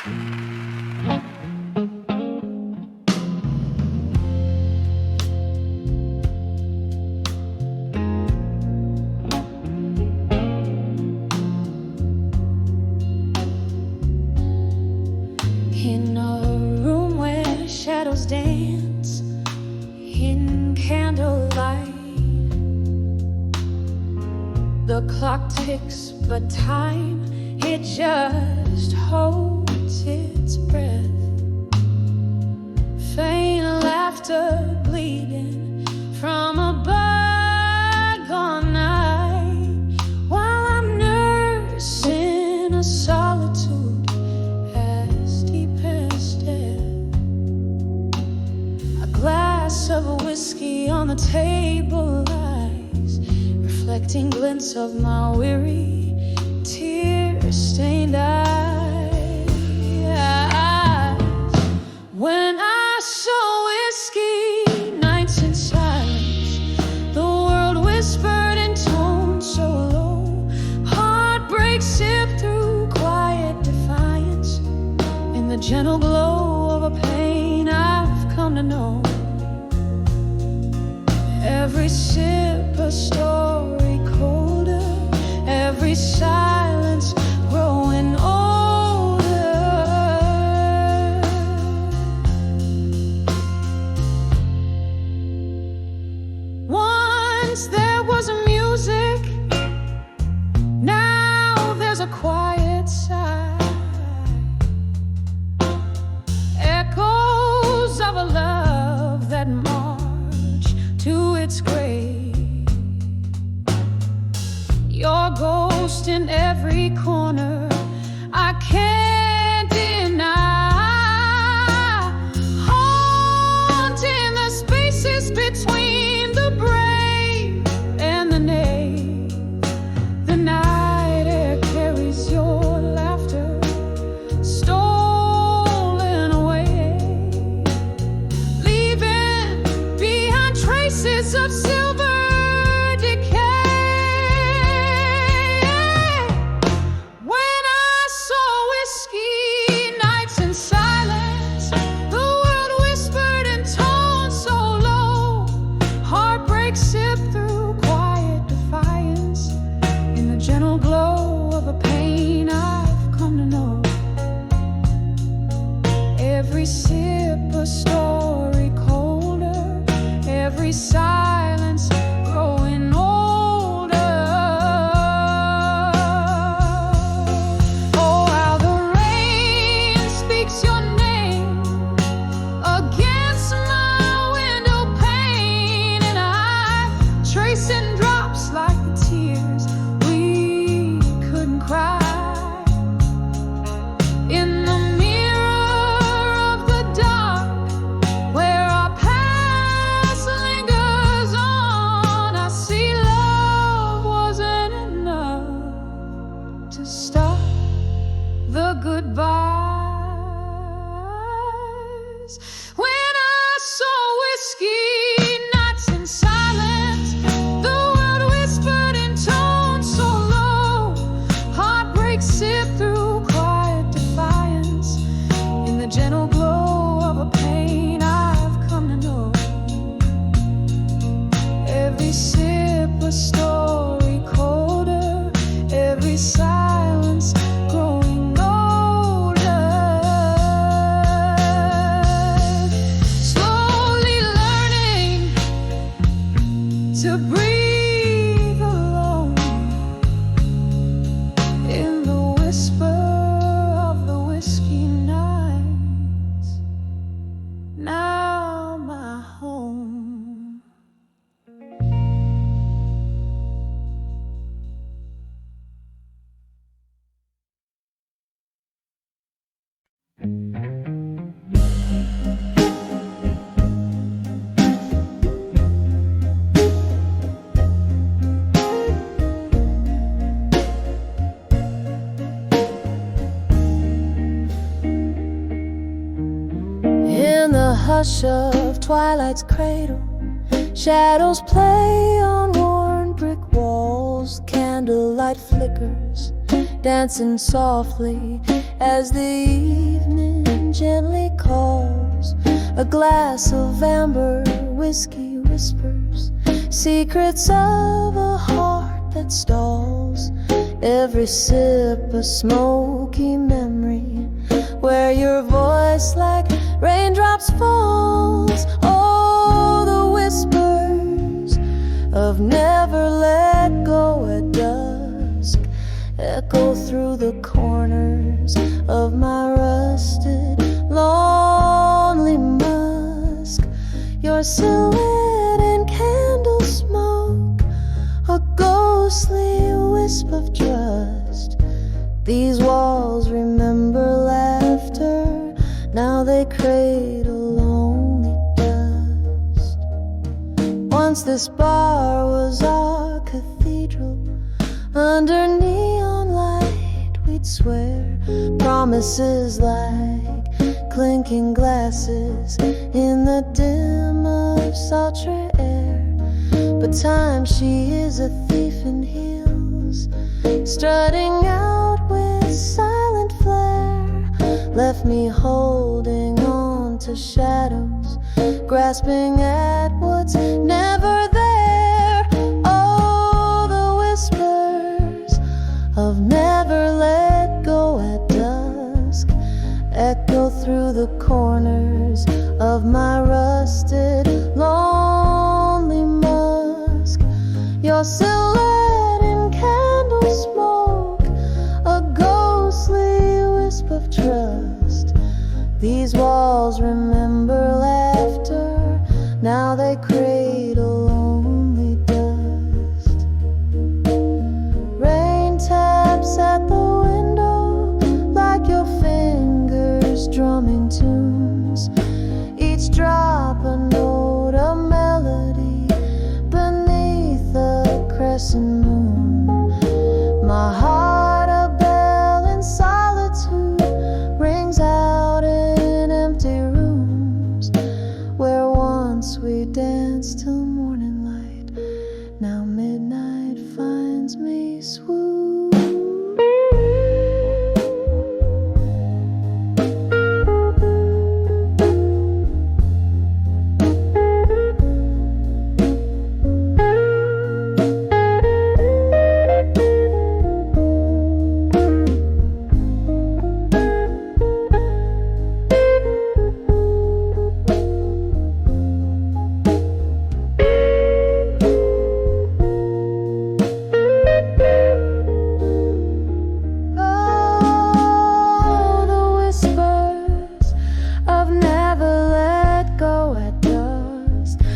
In a room where shadows dance in candlelight, the clock ticks, but time, it just holds its breath. Faint laughter bleeding from a bygone night, while I'm nursing a solitude as deep as death. A glass of whiskey on the table lies, reflecting glints of my weary, tear-stained eyes. When I saw whiskey, nights in silence, the world whispered in tones so low. Heartbreak sipped through quiet defiance, in the gentle glow of a pain I've come to know. Every sip a story colder, every silence growing older. Once there was a music, now there's a quiet sigh, echoes of a love that march to its grave. Your ghost in every corner, I can't deny, haunting the spaces between the brave and the knave. The night air carries your laughter, stolen away, leaving behind traces of silver decay. When I saw whiskey, nights in silence, the world whispered in tones so low. Heartbreak sipped through quiet defiance, in the gentle glow of a pain I've come to know. Every sip a story colder, every silence growing older. Oh, how the rain speaks your name against my window pane, and I tracing drops like the tears we couldn't cry. In the mirror of the dark, where our past lingers on, I see love wasn't enough to stop the goodbyes. When I saw whiskey, nights in silence, the world whispered in tones so low. Heartbreak sipped through quiet defiance, in the gentle glow of a pain I've come to know. Every sip a story colder, every silence growing older. Slowly learning to breathe alone, in the whisper of the whiskey nights, now my home. In the hush of twilight's cradle, shadows play on worn brick walls. Candlelight flickers, dancing softly as the wind gently calls. A glass of amber whiskey whispers secrets of a heart that stalls. Every sip a smoky memory, where your voice like raindrops falls. Oh, the whispers of never let go at dusk echo through the corners of my rusted, lonely musk. Your silhouette in candle smoke, a ghostly wisp of trust. These walls remember laughter, now they cradle only dust. Once this bar was our cathedral. Under neon light we'd swear promises like clinking glasses in the dim of sultry air. But time, she is a thief in heels, strutting out with silent flair, left me holding on to shadows, grasping at what's never there. Oh, the whispers of never let go at dusk echo through the corners of my rusted, lonely musk. Your silhouette in candle smoke, a ghostly wisp of trust. These walls remember laughter, now they cradle only dust. Rain taps at the window like your fingers drumming tunes, each drop a note, a melody beneath the crescent moon. My heart a bell in solitude rings out in empty rooms, where once we danced till morning light, now midnight finds me swoon.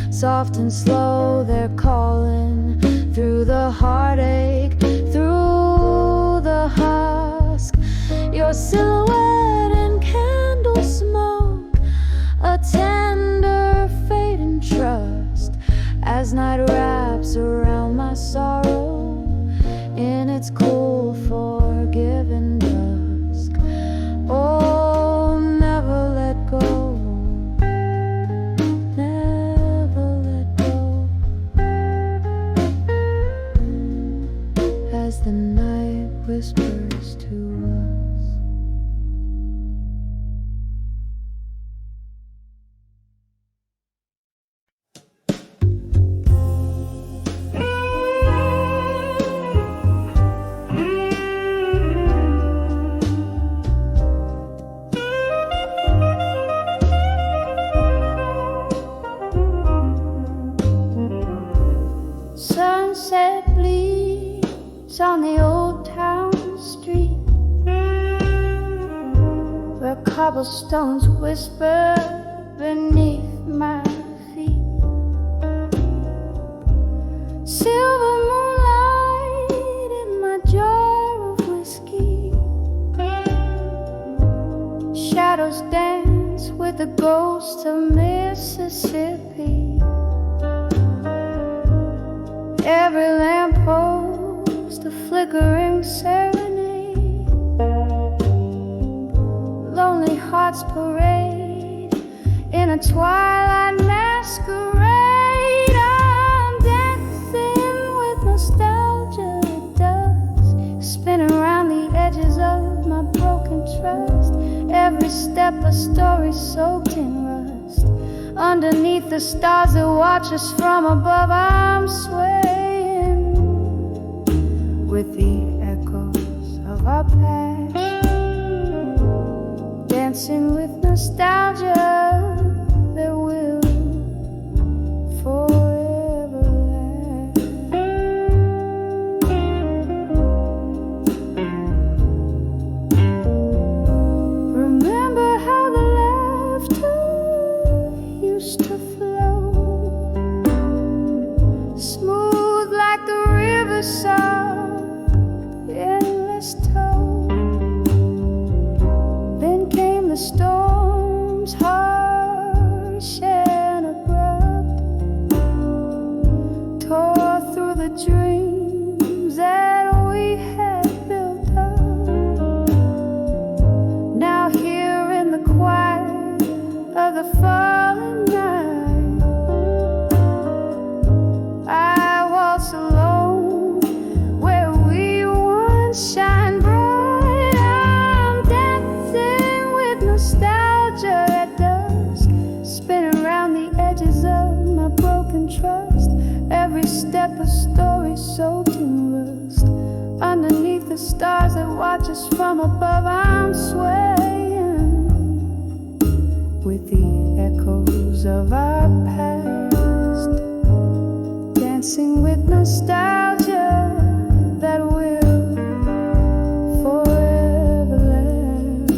Soft and slow, they're calling through the heartache, through the husk. Your silhouette in candle smoke, a tender fate and trust, as night wraps around my sorrow in its cool, forgiving dusk. Oh, never let go. The night whispers to us. Sunset bleeds on the old town street, where cobblestones whisper beneath my feet. Silver moonlight in my jar of whiskey, shadows dance with the ghost of Mississippi. Every lamppost a flickering serenade, lonely hearts parade in a twilight masquerade. I'm dancing with nostalgia, it does, spinning around the edges of my broken trust. Every step a story soaked in rust. Underneath the stars that watch us from above, I'm swaying with the echoes of our past, dancing with nostalgia that will forever last. Remember how the laughter used to flow, smooth like the riverside, endless tone. Then came the storms, harsh and abrupt, tore through the dreams that we had built up. Now here in the quiet of the fallen night, I waltz alone where we once shine bright. I'm dancing with nostalgia at dusk, spinning around the edges of my broken trust. Every step a story soaked in rust. Underneath the stars that watch us from above, I'm swaying with the echoes of our past, dancing with nostalgia that will forever last.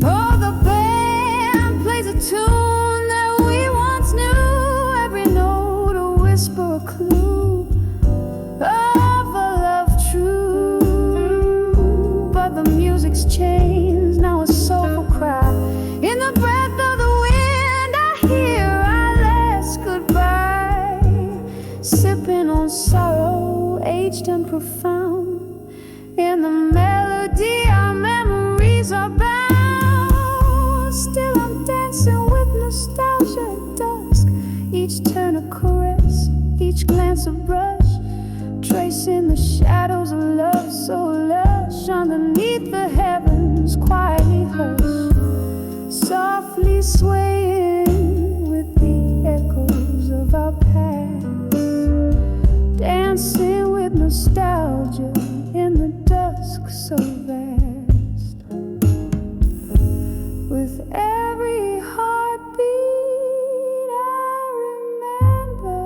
Oh, the band plays a tune that we once knew, every note a whisper, a clue of a love true. But the music's changed, now a soulful cry. In the breath of the wind, I hear our last goodbye, sipping on sorrow, aged and profound. In the melody, our memories are bound. Still I'm dancing with nostalgia at dusk, each turn a caress, each glance a brush, tracing the shadows of love so lush. Underneath the heavens, quietly hush, softly swaying with the echoes of our past, dancing with nostalgia in the dusk so vast. With every heartbeat I remember,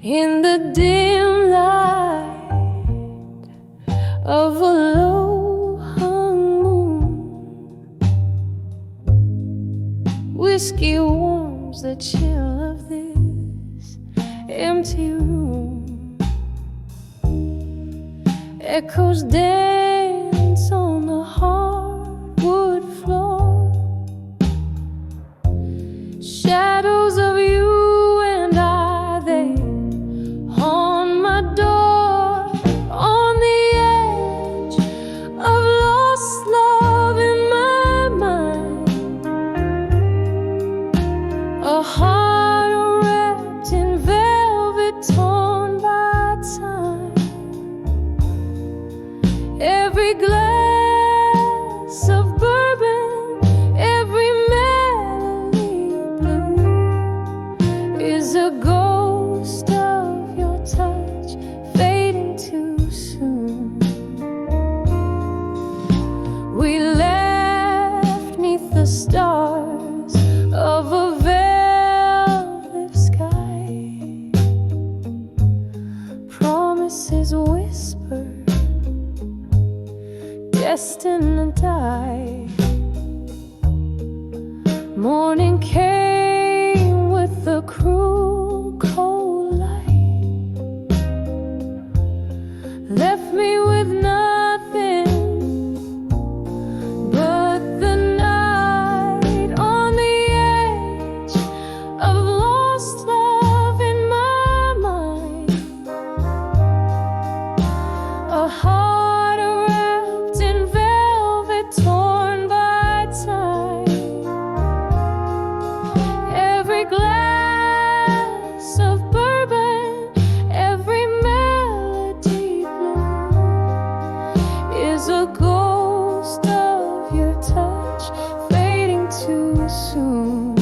in the dim light of a low-hung moon, whiskey warms the chill of this empty room. Echoes dance on the hardwood floor, shadows of you and I, they haunt my door. On the edge of lost love in my mind, a heart wrapped in velvet torn by time. Every glass of bourbon, every melody blue is a ghost of your touch fading too soon. We left 'neath the stars of a velvet sky, promises whispered, destined to die. Morning came with the cruel cold light, left me with nothing but the night on the edge of lost love in my mind. A heart wrapped in velvet, torn by time. Every glass of bourbon, every melody blue is a ghost of your touch, fading too soon.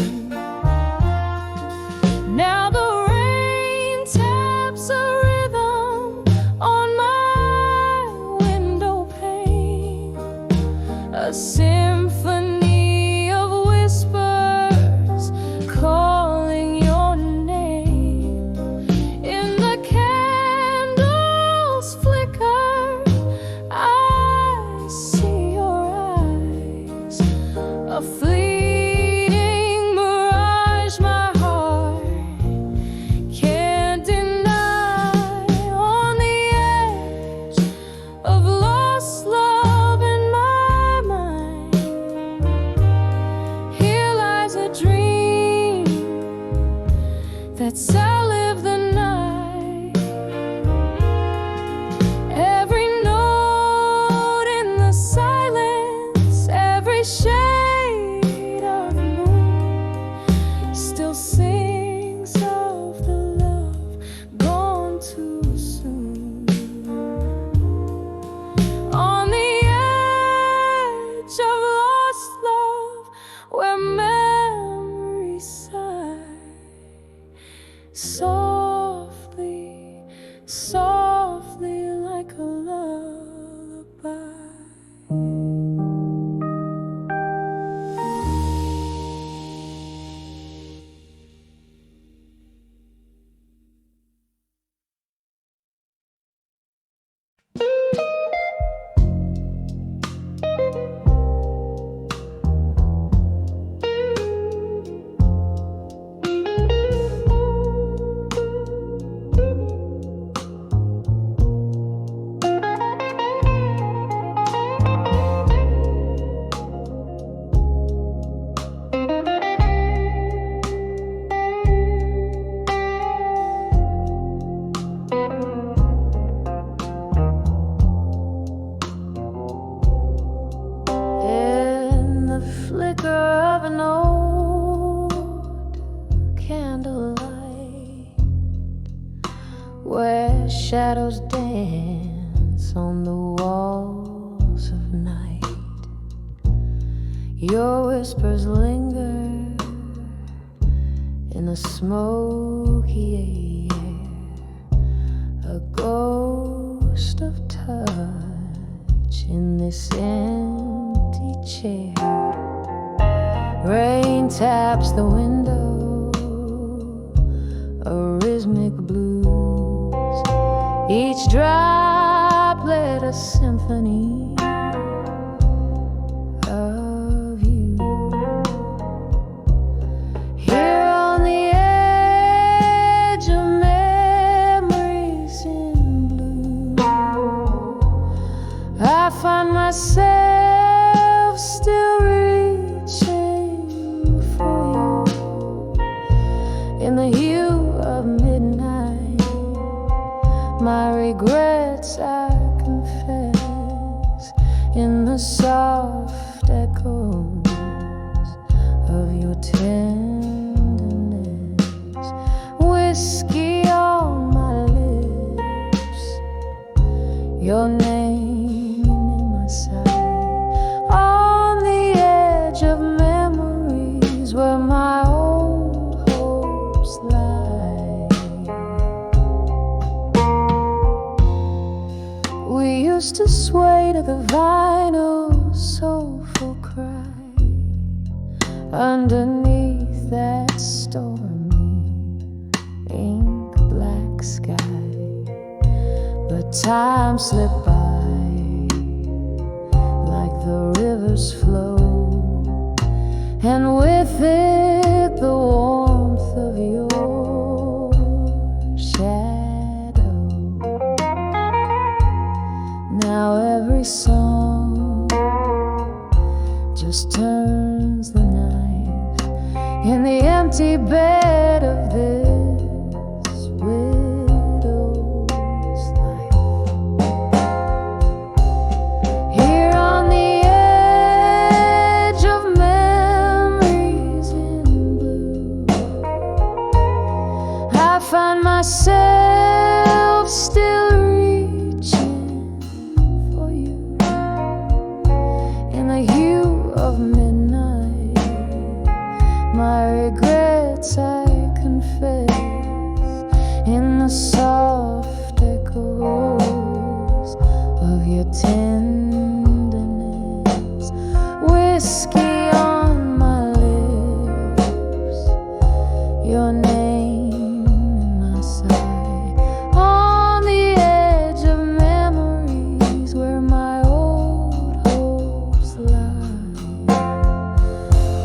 Now the rain taps a rhythm on my window pane, a symphony of whispers calling your name. In the candles flicker, I see your eyes, a fleeting mirage my heart can't deny. On the edge of lost love in my mind, here lies a dream that's outlived the night. Every note in the silence, every shade of moon still sings of the love gone too soon. On the edge of lost love, where memories sigh, softly, softly like a lullaby. In the flicker of an old candlelight, where shadows dance on the walls of night, your whispers linger in the smoky air, a ghost of touch in this empty chair. Rain taps the window, a rhythmic blues, each droplet a symphony of you. Here on the edge of memories in blue, I find myself still reaching for you. In the hue of midnight, my regrets I confess, in the soft echoes of your tenderness. Whiskey on my lips, your name in my sight. On the edge of memories where my old hopes lie, we used to sway to the vinyl soulful cry underneath that stormy ink black sky. But time slipped by like the river's flow. and with it the warmth of your shadow. Now every song just turns the knife in the empty bed of this widow's life. Here on the edge of memories in blue, I find myself still reaching for you in the hue of midnight. My regrets I confess in the soft echoes of your tenderness. Whiskey on my lips, your name in my sigh. On the edge of memories where my old hopes lie.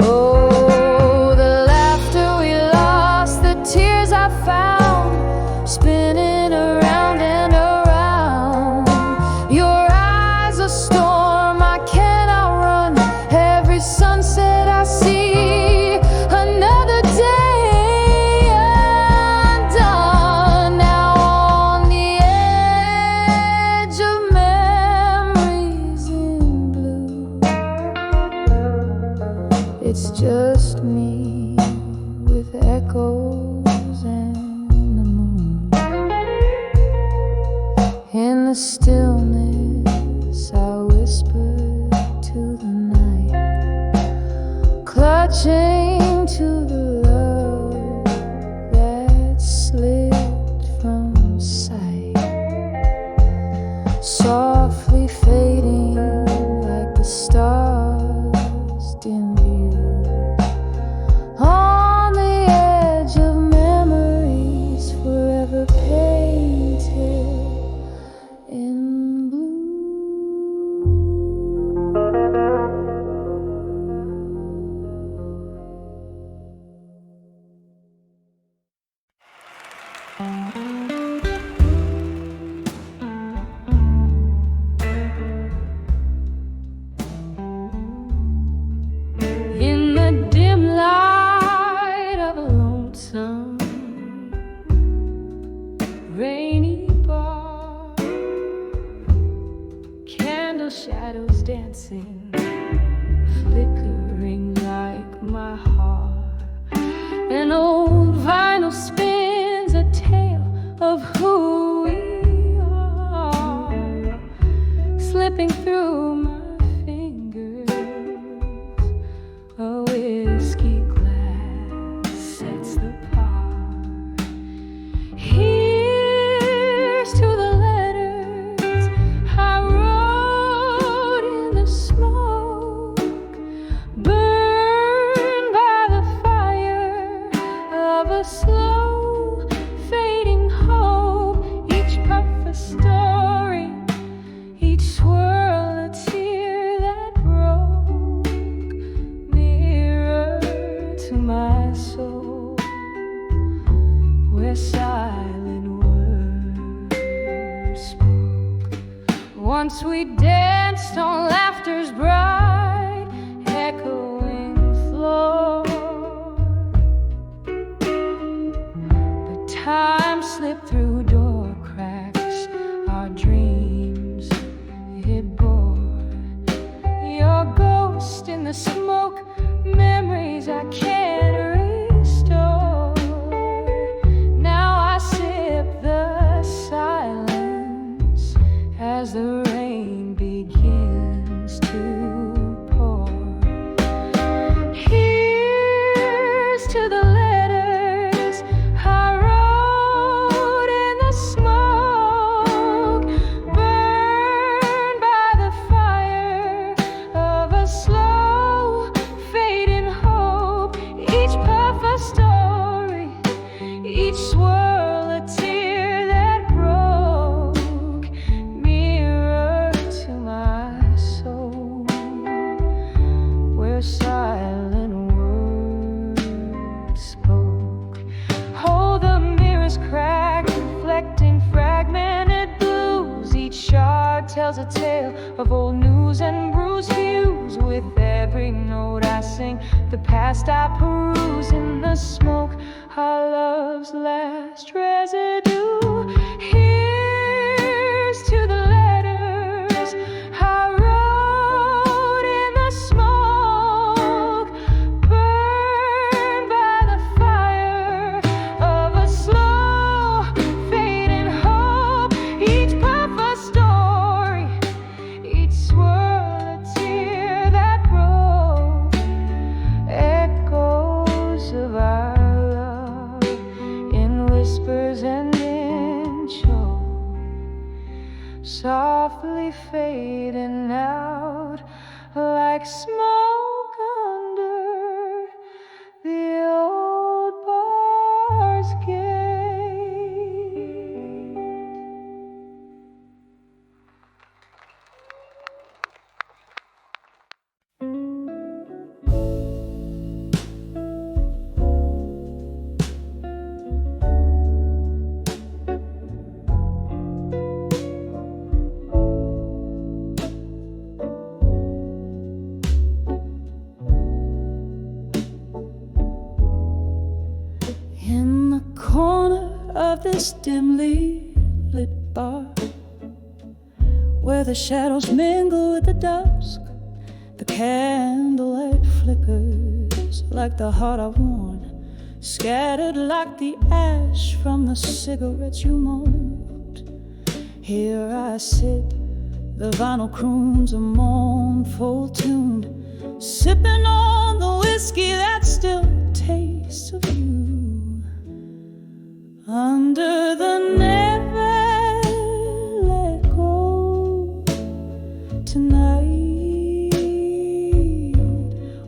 Oh, the laughter we lost, the tears I found, spinning around and around. Your eyes a storm I cannot run. Every sunset I see, another day undone. Now on the edge of memories in blue, it's just me with echoes and the moon. In the stillness I whisper to the night, clutching to the love that slipped from sight, softly fading like the stars dim view. On the edge of memories, forever painted in blue. In the dim light of a lonesome rainy bar, candle shadows dancing, flickering like my heart. An old vinyl spins a tale of who we are, slipping through my fingers. A whiskey glass sets the par. Here's to the letters I wrote in the smoke, burned by the fire of a slow fading hope. Each puff a story, each swirl a tear that broke, nearer to my soul, where silent words spoke. Once we danced on laughter's bright echoing floor, but time slipped through door cracks, our dreams it bore. Your ghost in the smoke, memories I can't restore. Now I sip the silence as the rain begins to pour. Here's to the letters I wrote in the smoke, burned by the fire of a slow fading tells a tale of old news and bruised views. With every note I sing, the past I peruse. In the smoke, our love's last residue. Here's to the letters I wrote in the smoke, burned by the fire of a slow fading hope. Each puff a story, each swirl a tear that broke. Echoes of our love in whispers and in choke, softly fading out like smoke under the old bar's gate. In the corner of this dimly lit bar, where the shadows mingle with the dusk, the candlelight flickers like the heart I've worn, scattered like the ash from the cigarettes you mold. Here I sit, the vinyl croons a mournful tune, sipping on the whiskey that still tastes of you. Under the never let go tonight,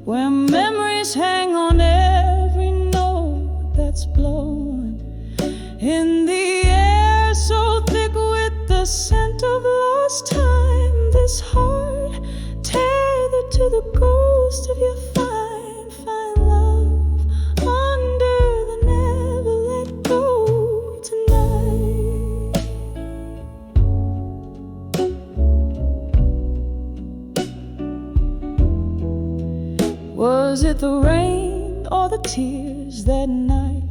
where memories hang on every note that's blown, in the air so thick with the scent of lost time, this heart tethered to the ghost of your fine, fine love, under the never let go tonight. Was it the rain or the tears that night?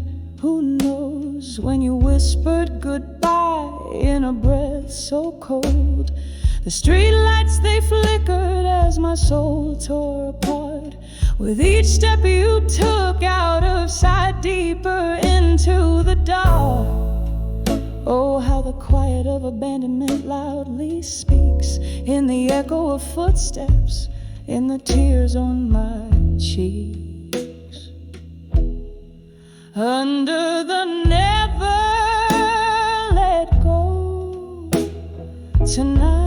Who knows, when you whispered goodbye in a breath so cold. The streetlights, they flickered as my soul tore apart. With each step you took out of sight, deeper into the dark. Oh, how the quiet of abandonment loudly speaks in the echo of footsteps, in the tears on my cheeks. Under the never let go tonight,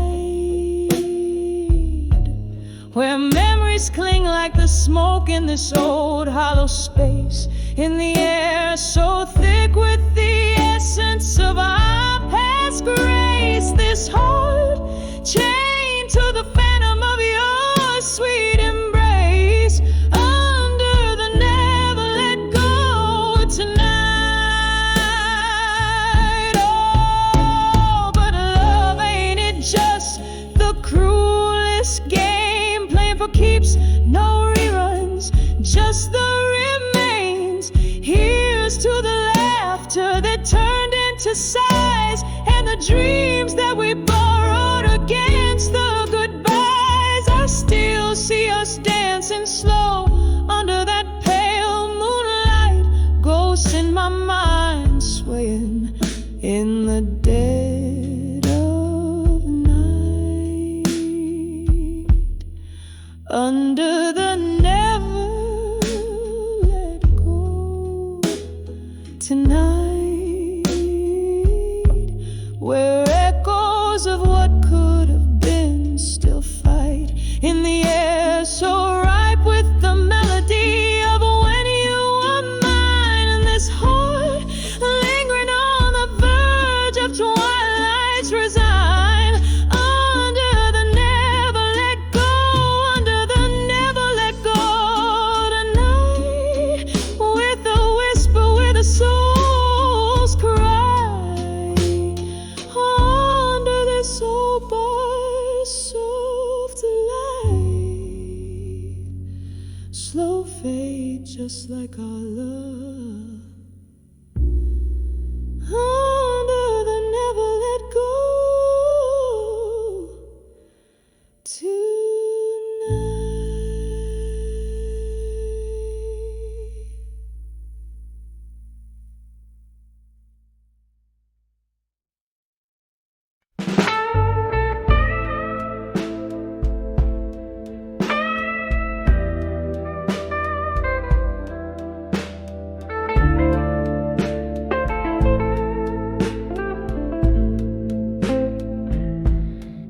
where memories cling like the smoke in this old hollow space, in the air so thick with the essence of our past grace. This heart chained to the phantom of your sweet embrace, under the never let go tonight. Oh, but love, ain't it just the cruelest game, playing for keeps, no reruns, just the remains. Here's to the laughter that turned into sighs, and the dreams that we borrowed against the goodbyes. I still see us dancing slow under that pale moonlight, ghosts in my mind swaying in the dead of night, under the never let go tonight, where echoes of what could have been still fight, in the air so ripe with the melody of when you were mine, and this heart lingering on the verge of twilight's resign, under the never let go, under the never slow fade just like our love. Under the never let go tonight.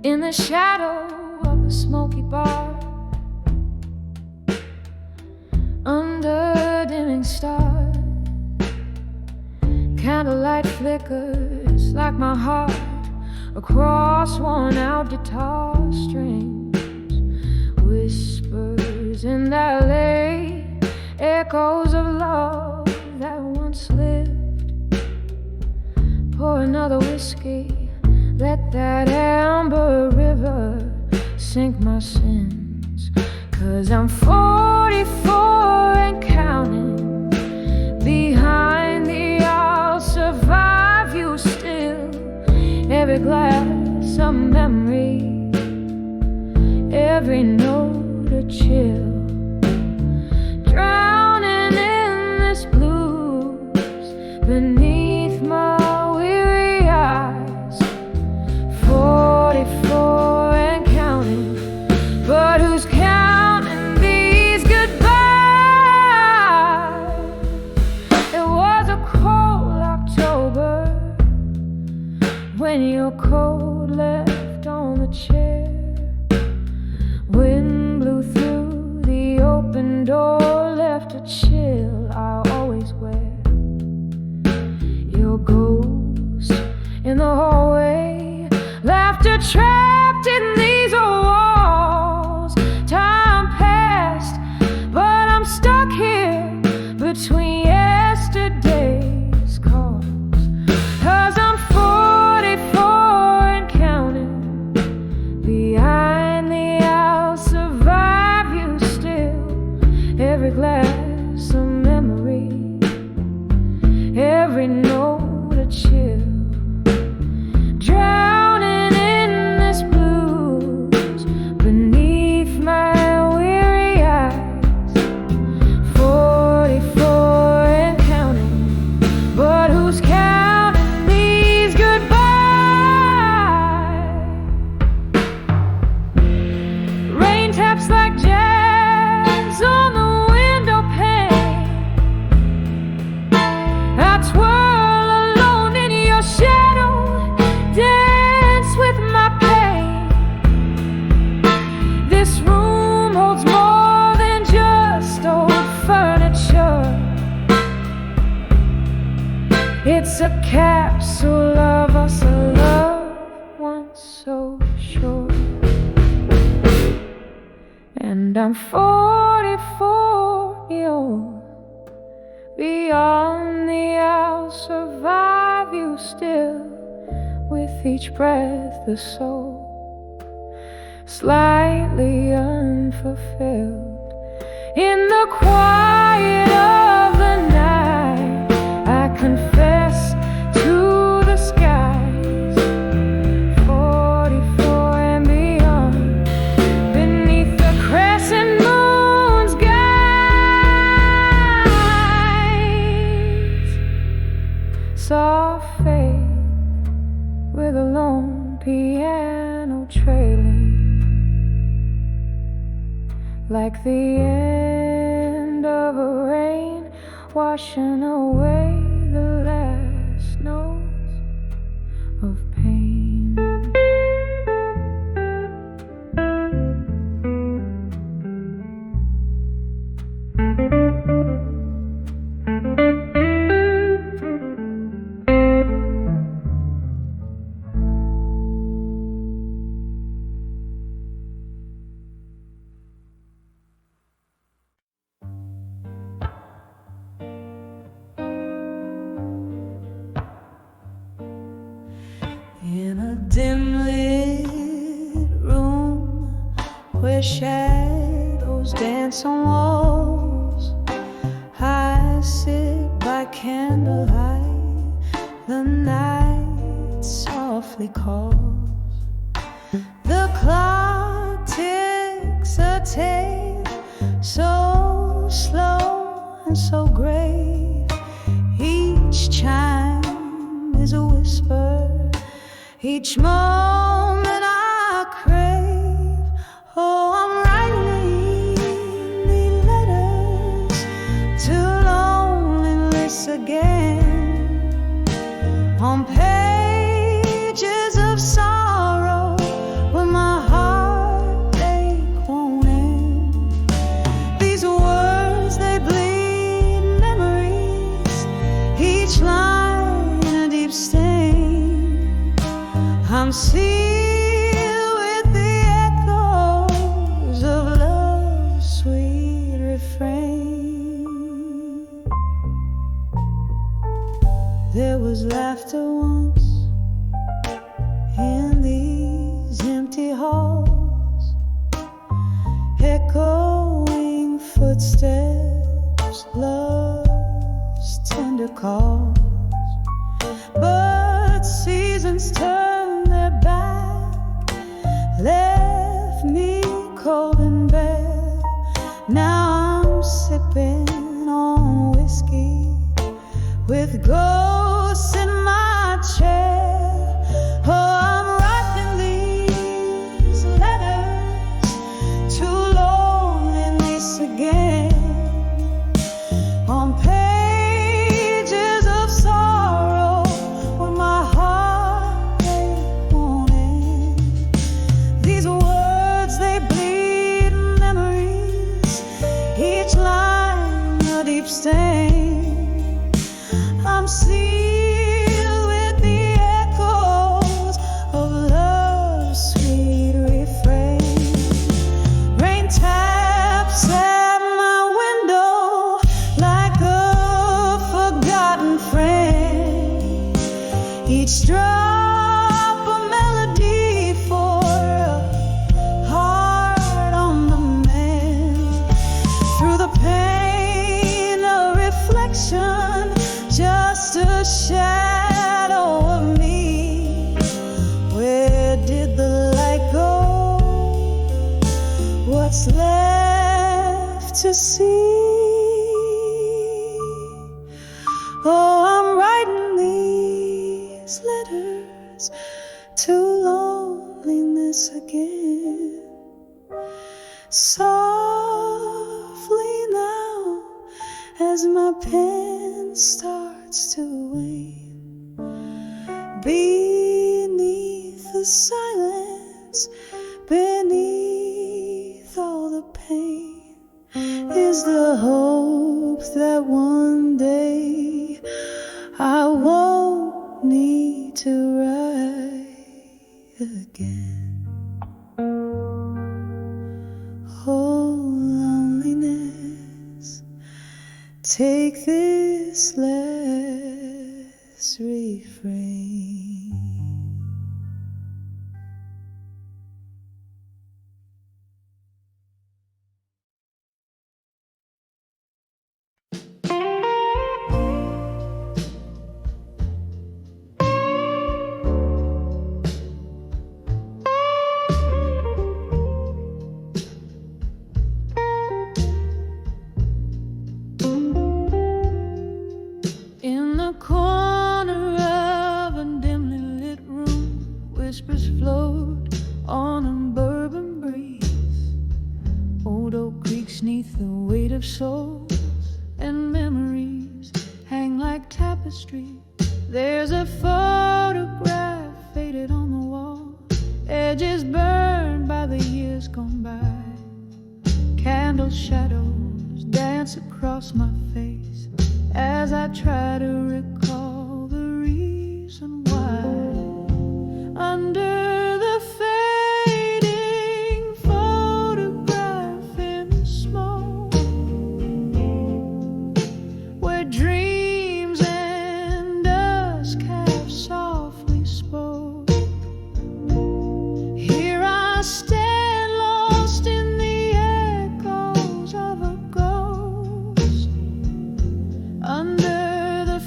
In the shadow of a smoky bar, under dimming stars, candlelight flickers like my heart across worn-out guitar strings. Whispers in that lake, echoes of love that once lived. Pour another whiskey, let that amber river sink my sins. 'Cause I'm 44 and counting. Behind the I'll survive you still. Every glass a memory, every note a chill. Drowning in this blues beneath my weary eyes. 44 and counting, but who's counting these goodbyes? It was a cold October when your coat left on the chair. Wind blew through the open door, left a chill I always wear. Your ghost in the hallway, laughter trapped in these walls. Time passed, but I'm stuck here between yesterday's calls. 'Cause I'm 44 and counting. Behind the I'll survive you still. Every glass a memory, every note a chill. Drowning in this blues beneath my weary eyes. 44 and counting, but who's counting these goodbyes? Rain taps like jazz on the window pane. I twirl alone in your shadow, dance with my pain. This room holds more than just old furniture. It's a capsule of us, a love once so sure. And I'm 44, young. Beyond the I'll survive you still. With each breath the soul slightly unfulfilled. In the quiet of the night, I confess to the skies. 44 and beyond, beneath the crescent moon's guides. Soft fade with a lone piano trailing, like the end of a rain washing away the last notes of pain. In a dim lit room where shadows dance on walls, candlelight, the night softly calls. The clock ticks a tale, so slow and so grave. Each chime is a whisper, each moment I crave. Oh, I'm writing these letters to loneliness again, on pages of sorrow where my heartache won't end. These words, they bleed memories, each line a deep stain. I'm sealed with the echoes of love's sweet refrain. There was laughter once in these empty halls, echoing footsteps, love's tender calls. But seasons turned their back, left me cold and bare. Now I'm sipping on whiskey with ghosts in my chair. Oh, I'm writing these letters to loneliness again, on pages of sorrow where my heartache won't end. These words, they bleed memories, each line a deep stain. I'm sealed with the echoes of love's sweet refrain. Rain taps at my window like a forgotten friend, each drop a melody for a heart on the mend. Through the pain, a reflection, just a shadow of me. Where did the light go? What's left to see? Oh, I'm writing these letters to loneliness again, softly now as my pen starts to wane. Beneath the silence, beneath all the pain, is the hope that one day I won't need to write again. Oh, loneliness, take this last refrain. In the corner of a dimly lit room, whispers float on a bourbon breeze. Old oak creaks neath the weight of souls, and memories hang like tapestry. There's a photograph faded on the wall, edges burned by the years gone by. Candle shadows dance across my face as I try to recall the reason why. Under the fading photograph in smoke, where dreams and dusk have softly spoke, here I stand lost in the echoes of a ghost. Under the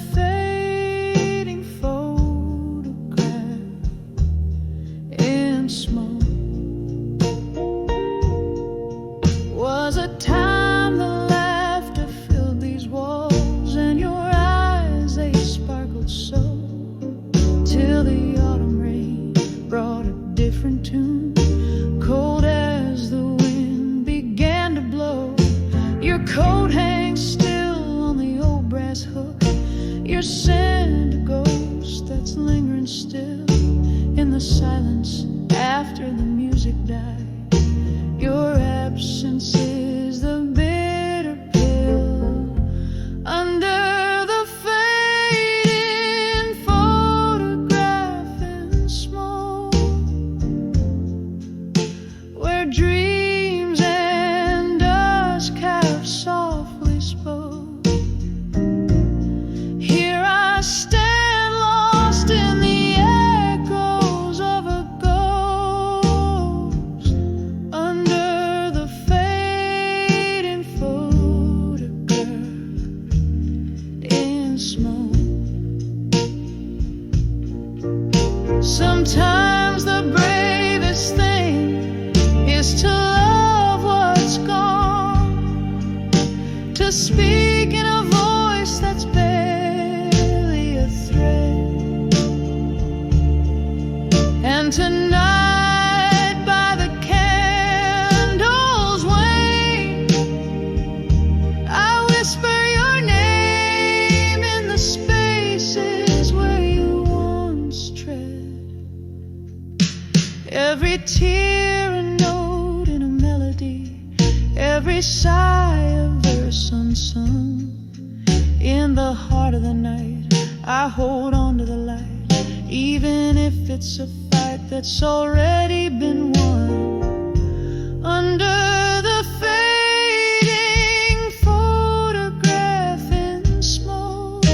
stranger send a ghost that's lingering still in the silence after the music died. Your absence is the bitter pill under the fading photograph in smoke, where dreams and dusk have softly spoke. Here I stand lost in the echoes of a ghost under the fading photograph in smoke. Sometimes the bravest thing is to love what's gone, to speak in a voice that's barely a thread. And tonight by the candle's wane, I whisper your name in the spaces where you once tread. Every tear a note in a melody, every sigh a verse unsung. In the heart of the night, I hold on to the light, even if it's a fight that's already been won. Under the fading photograph in smoke,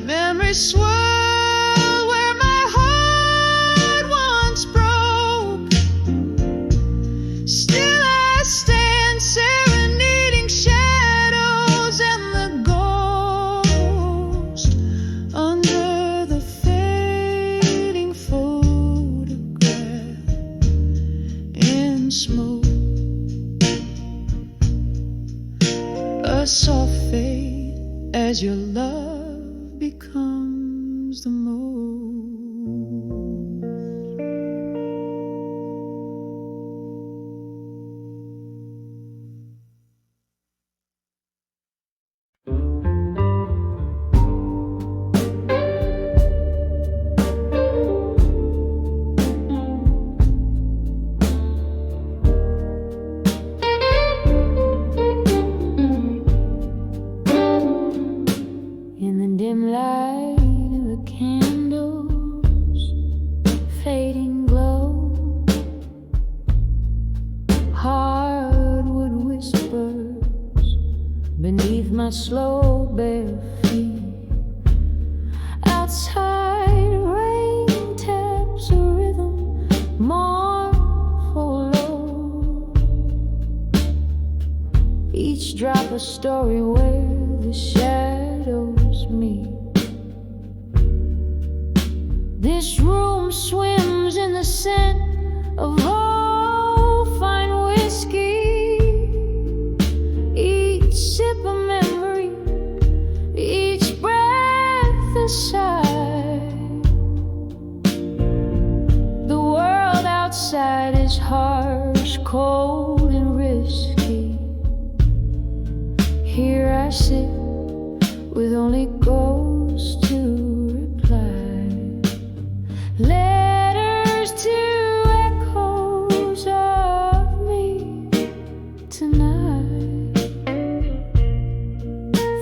memories swirl where my heart once broke. Still I stand serenading shadows and the ghost under the fading photograph in smoke. A soft fade as your love becomes the most. In the dim light of the candles, fading glow, hardwood whispers beneath my slow bare feet. Outside, rain taps a rhythm mournful low. Each drop a story where the shadows meet. This room swims in the scent of all fine whiskey. Each sip a memory, each breath a sigh. The world outside is harsh, cold, and risky. Here I sit with only ghosts to reply. Letters to echoes of me tonight.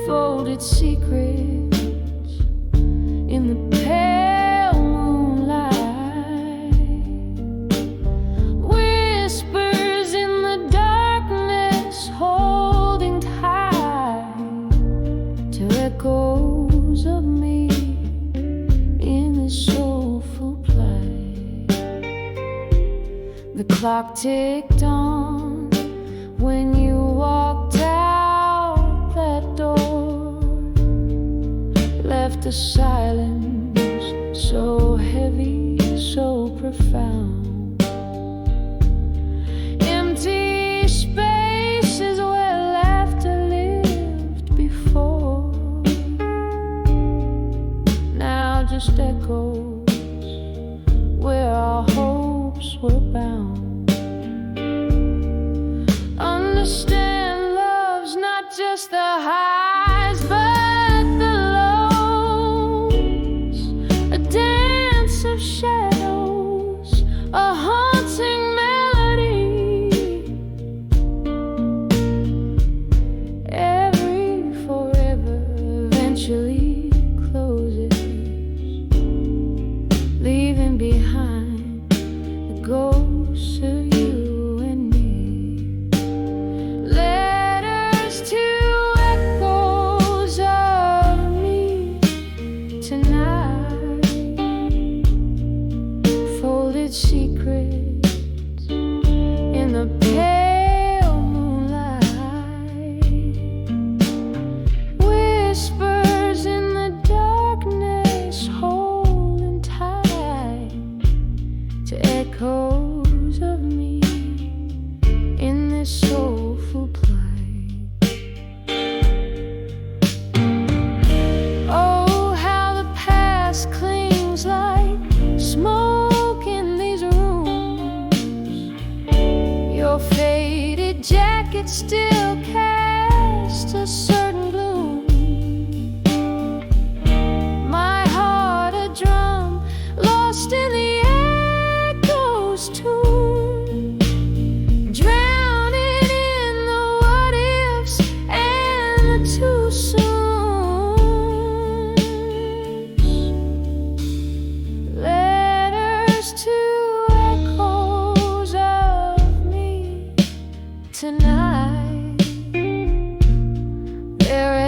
Folded secrets in the pale moonlight. Whispers in the darkness holding tight to echoes of me in this soulful plight. The clock ticked on when you walked out that door, left a silence so heavy, so profound. Empty spaces where laughter lived before, now just echoes where our hopes were bound. Understand love's not just the highs, but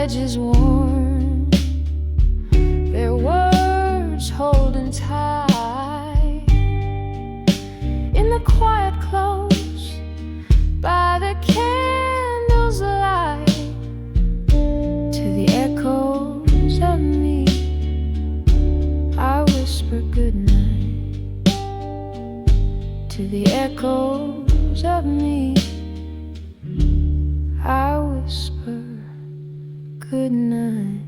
edges worn, their words holding tight in the quiet close by the candle's light. To the echoes of me, I whisper goodnight. To the echoes of me, I whisper goodnight.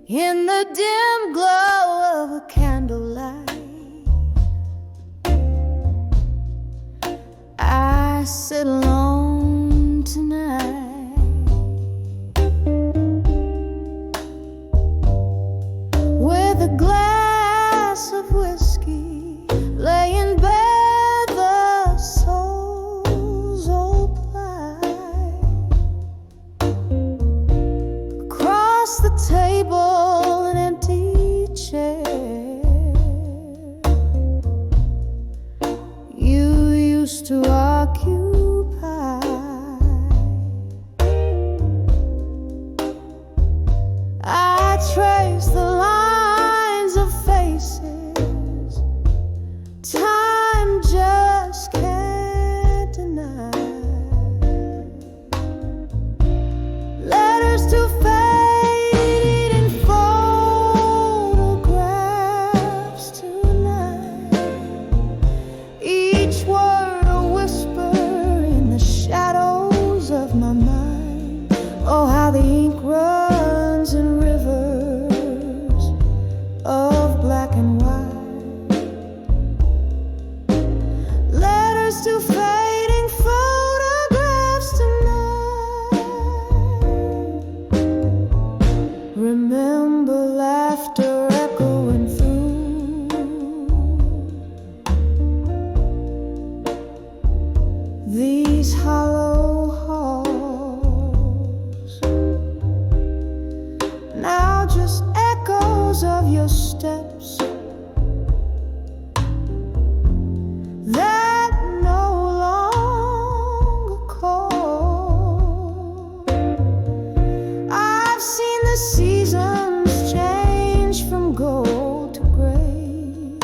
In the dim glow of a candlelight, I sit alone tonight, with a glass of whiskey, laying bare the soul's old plight. Across the table, an empty chair. You used to occupy. I trace the lines of faces time just can't deny. Letters to fading photographs tonight. Each word a whisper in the shadows of my mind. Oh, how the ink runs in rivers of black and white. Letters to fading photographs tonight. Remember laughter echoing through these hollow halls. Now just echoes of your steps that no longer call. I've seen the seasons change from gold to gray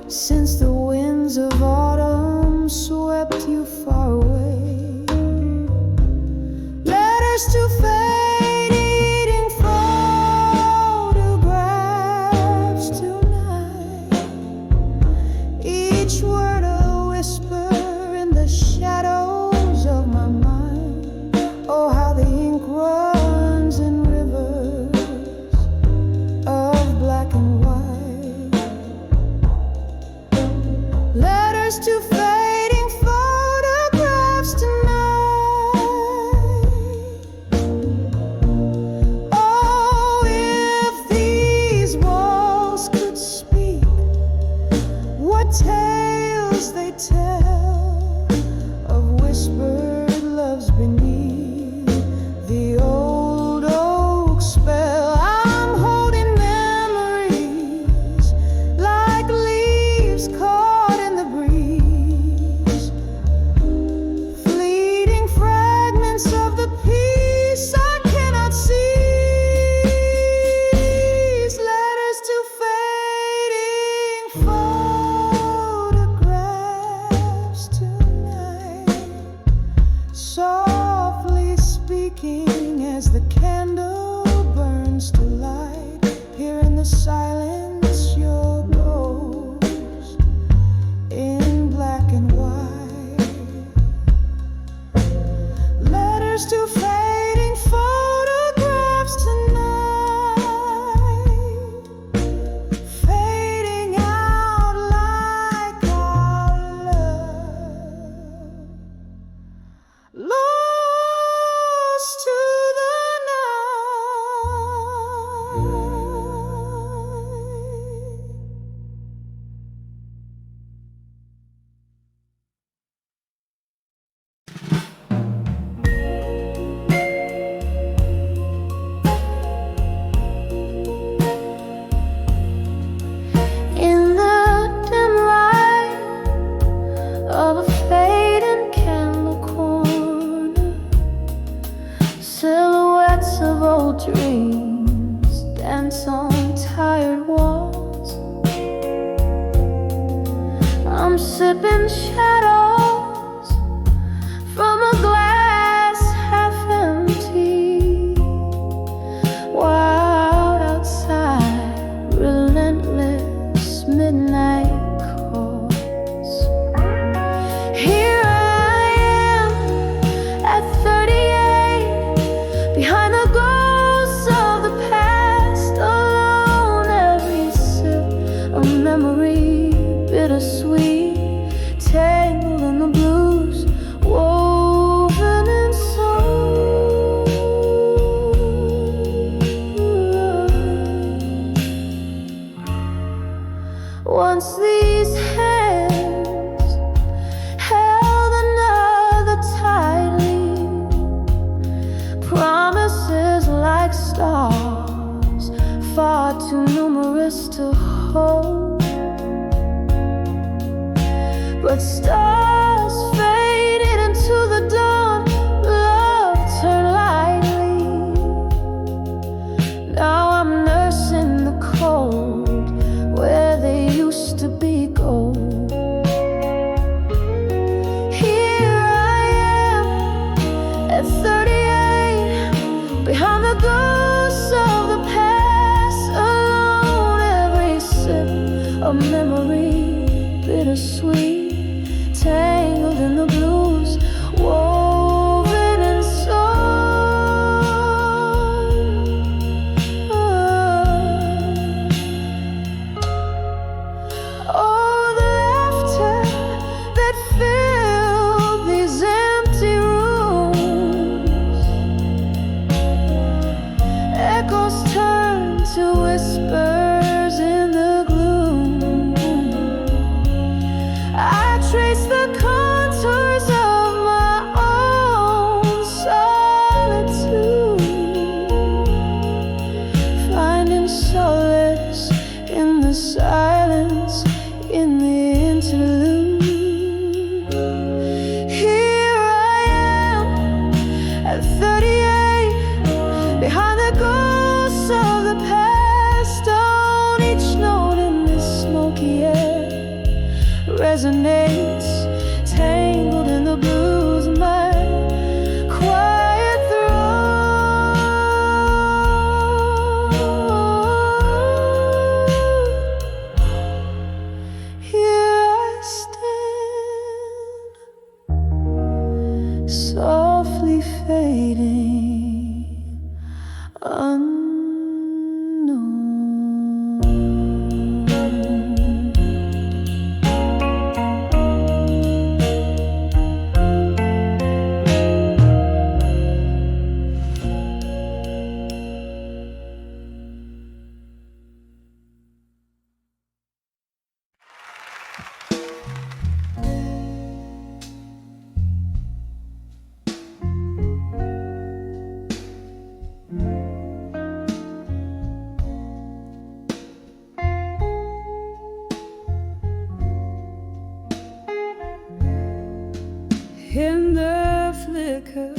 since the winds of autumn swept you far away. Letters to fading photographs tonight. Each word a whisper in the shadows of my mind. Oh, how the ink runs in rivers of black and white. Letters to fading photographs tonight. Oh, if these walls could speak, what tales they tell of whispered loves beneath the old oak spell. I'm holding memories like leaves caught in the breeze, fleeting fragments of the peace I cannot seize. Letters to fading photographs I'm sipping shadows from a glass half empty. Wild outside, relentless midnight calls. Here I am at 38, behind the ghosts of the past, alone. Every sip a memory, bittersweet, tangled in the blues, woven in soul. Once these hands held another tightly, promises like stars, far too numerous to hold. But stars faded into the dawn, love turned lightly. Now I'm nursing the cold where they used to be gold. Here I am at 38, behind the ghosts of the past, alone. Every sip a memory, bittersweet, tangled in the blues, woven in soul. Oh, the laughter that filled these empty rooms, echoes turn to whispers in the gloom. I trace the contours of my own solitude, finding solace in the silence, in the interlude. Here I am at 38, behind the ghosts of the past. On each note in this smoky air resonates, tangled in the blues, my quiet throne. Here I stand, softly fading, unknown. In the flicker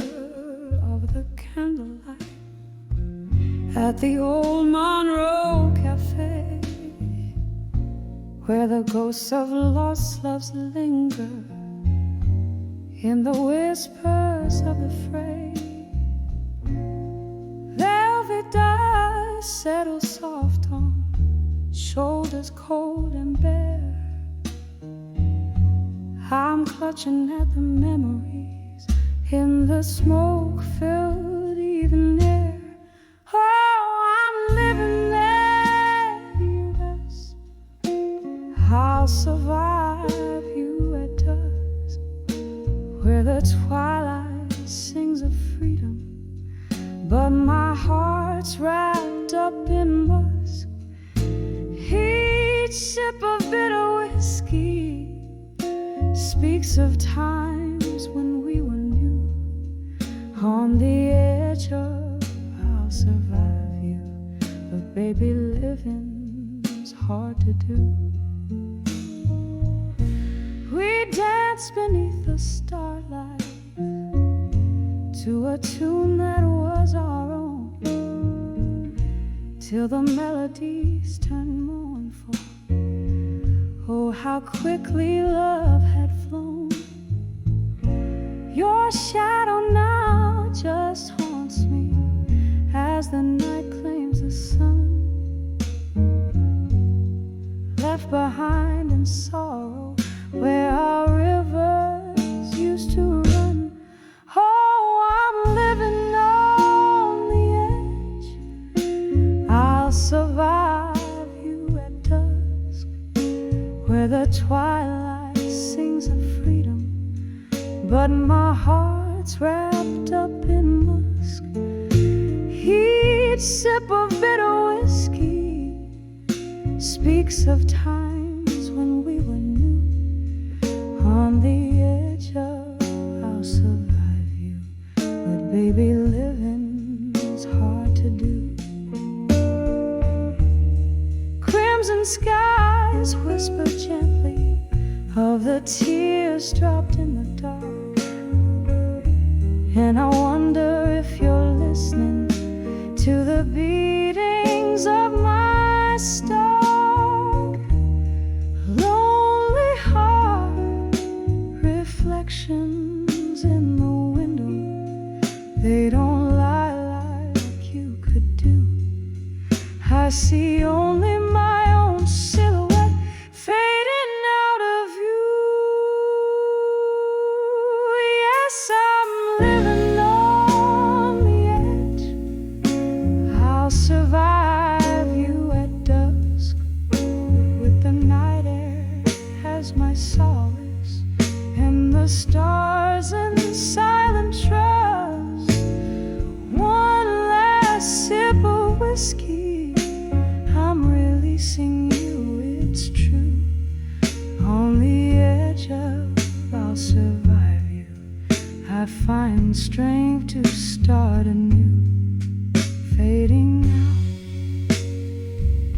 of the candlelight at the old Monroe Cafe, where the ghosts of lost loves linger, in the whispers of the fray, velvet dust settles soft on shoulders cold and bare. I'm clutching at the memories in the smoke-filled evening air. Oh, I'm living there, you rest. I'll survive you at dusk, where the twilight sings of freedom, but my heart's wrapped up in musk. Each sip of bitter whiskey speaks of times when we were new, on the edge of I'll survive you, but baby, living's hard to do. We danced beneath the starlight to a tune that was our own, till the melodies turned mournful. Oh, how quickly love had flown. Your shadow now just haunts me as the night claims the sun. Left behind in sorrow where our rivers used to run. Oh, I'm living on the edge. I'll survive you at dusk, where the twilight sings of freedom, but my heart's wrapped up in musk. Each sip of bitter whiskey speaks of times when we were new. On the edge of I'll survive you, but baby, living's hard to do. Crimson skies whisper gently of the tears dropped in the dark, and I wonder if you're listening to the beatings of my star. Lonely heart, reflections in the window, they don't lie like you could do. I see only my own silhouette fading out of you. Yes, I'm living on the edge. I'll survive you at dusk, with the night air as my solace, and the stars in silent trust. One last sip of whiskey, I'm releasing you, it's true. On the edge of I'll survive you, I find strength to start anew. Fading now,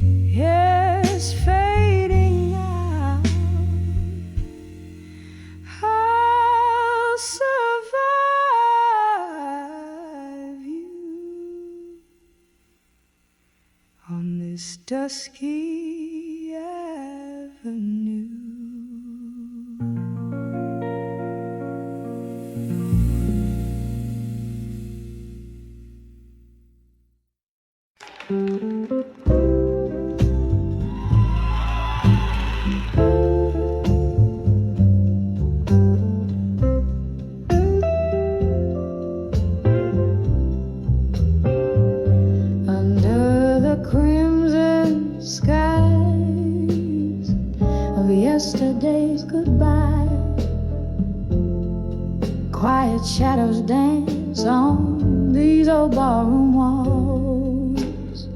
yes, fading now. I'll survive you on this dusky avenue. Under the crimson skies of yesterday's goodbye, quiet shadows dance on these old barroom walls.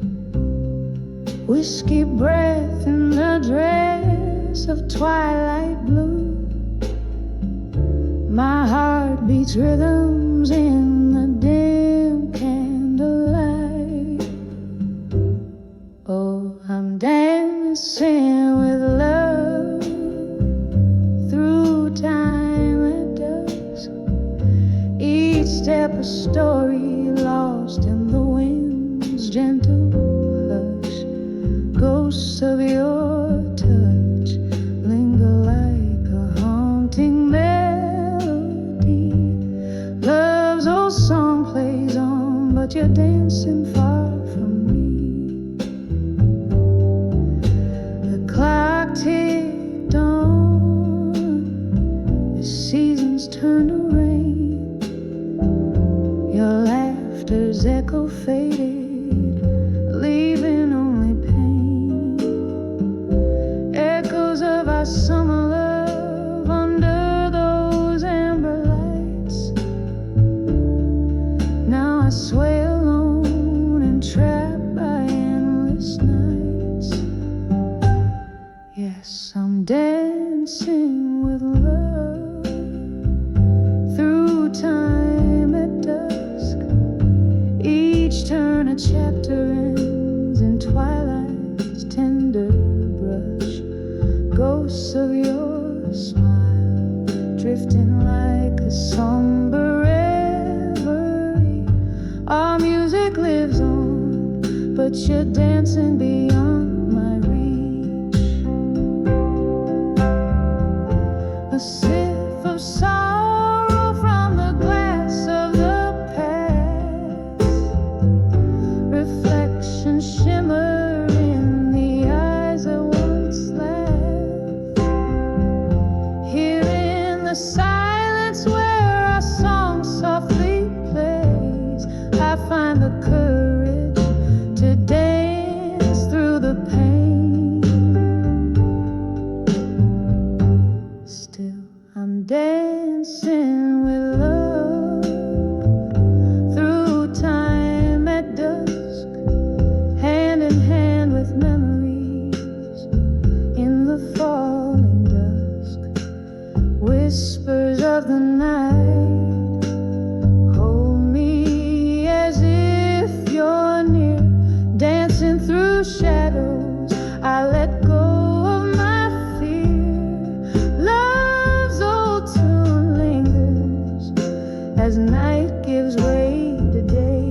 Whiskey breath in the dress of twilight blue. My heart beats rhythms in the dim candlelight. Oh, I'm dancing with love through time at dusk. Each step a story lost in the wind's gentle hush. Ghosts of your touch linger like a haunting melody. Love's old song plays on, but you're dancing far from me. The clock ticked on, the seasons turned to rain. Your laughter's echo faded, leaving only pain. Echoes of our summer love under those amber lights. Now I sway alone and trapped by endless nights. Yes, I'm dancing with love through time at dusk. Each turn a chapter ends in twilight's tender brush. Ghosts of your smile drifting like a somber reverie. Our music lives on, but you're dancing beyond my reach. a sip of sorrow from the glass of the past. Reflections shimmer in the eyes that once laughed. Here in the silence where our song softly plays, I find the courage to dance through the pain. Still, I'm dancing with love through time at dusk, hand in hand with memories in the falling dusk. Whispers of the night hold me as if you're near, dancing through shadows. I let go of my fear. Love's old tune lingers as night gives way to day.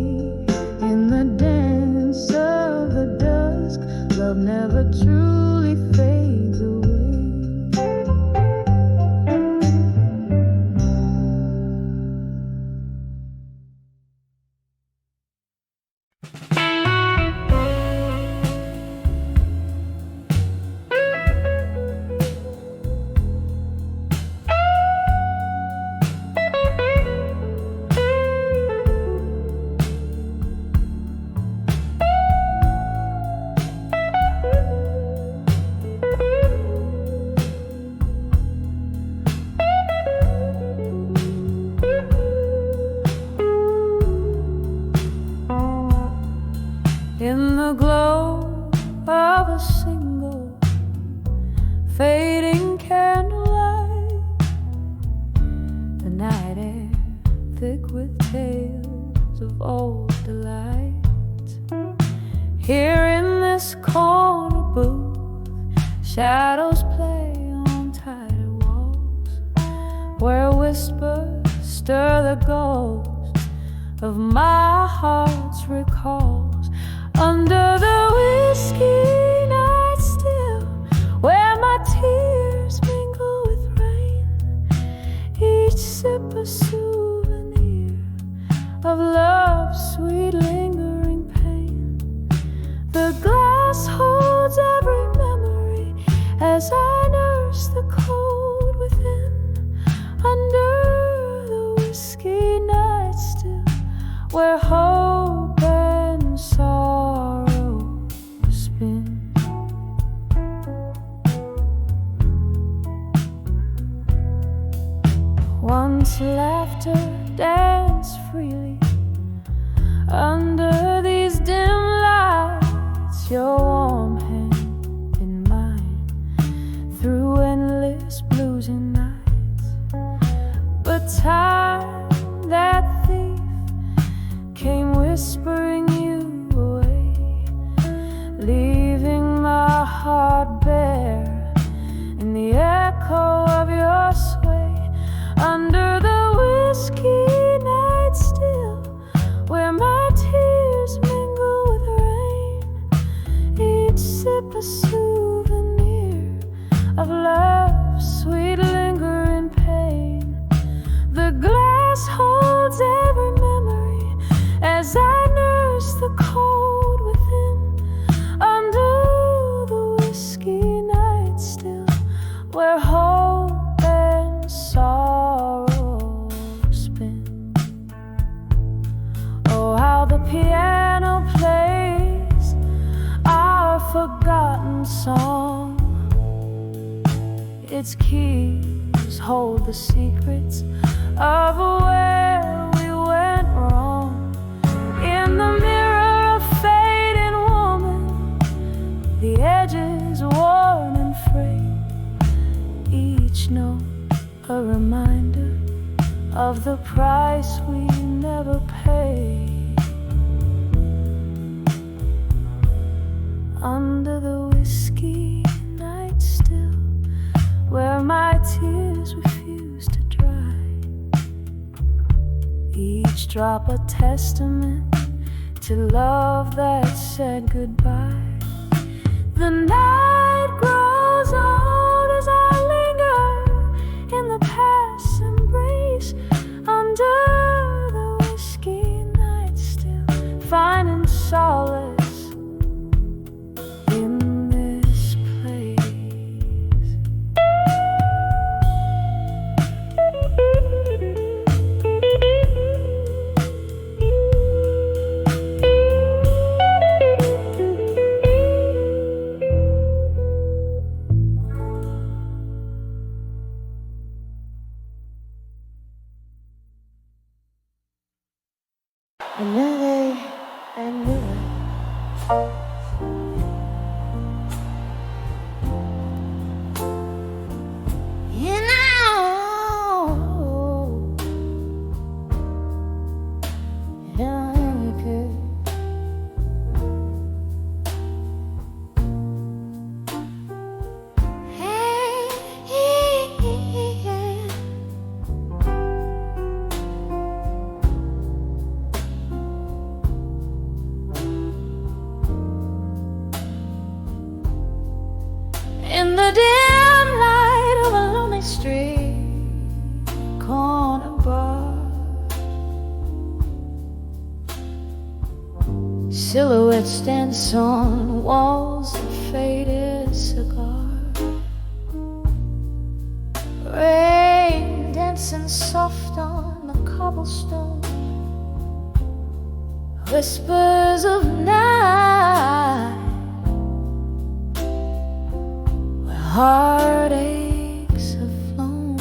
In the dance of the dusk, love never truly fades away. In the glow of a single fading candlelight, the night air thick with tales of old delight. Here in this corner booth, shadows play on tired walls, where whispers stir the ghosts of my heart's recalls. Under the whiskey night still, where my tears mingle with rain, each sip a souvenir of love's sweet lingering pain. The glass holds every memory as I nurse the cold within. Under the whiskey night still, where hope and sorrow spin. Once laughter danced freely under these dim lights, your warm hand in mine, through endless blues and nights. But time, that thief, came whispering you away, leaving my heart bare in the echo of your sway. Under the whiskey night still, where my tears mingle with rain, each sip a souvenir of love's sweet lingering pain. The glass holds every memory as I nurse the cold within. Under the whiskey night still, where hope and sorrow spin. Oh, how the piano plays our forgotten song. Its keys hold the secrets of where we went wrong. In the mirror of fading woman, the edges worn and frayed, each note a reminder of the price we never paid. Under the whiskey night still, where my tears refuse to dry, each drop a testament to love that said goodbye. The night grows old as I linger Another I knew it. You know, in the dim light of a lonely street corner bar, silhouettes dance on walls of faded cigar, rain dancing soft on the cobblestone, whispers of night, heartaches have flown.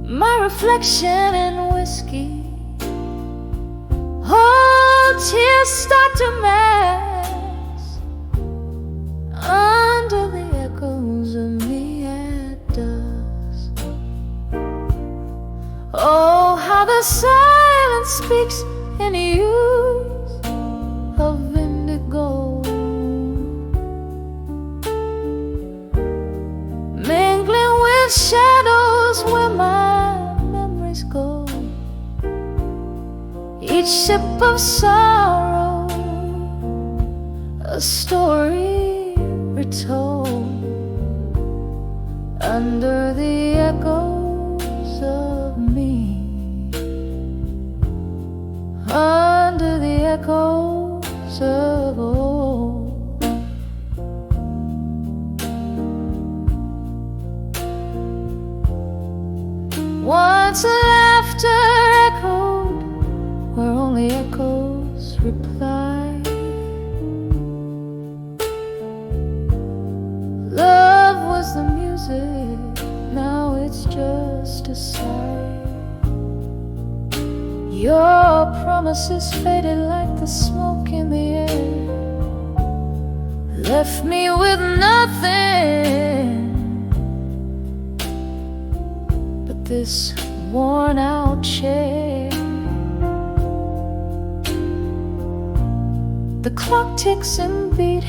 My reflection in whiskey, oh, tears start to mass under the echoes of me at dusk. Oh, how the silence speaks in hues of indigo, shadows where my memories go. Each sip of sorrow, a story retold under the echoes of me, under the echoes of old. Once laughter echoed where only echoes reply. Love was the music, now it's just a sigh. Your promises faded like the smoke in the air, left me with nothing, this worn-out chair. The clock ticks and beat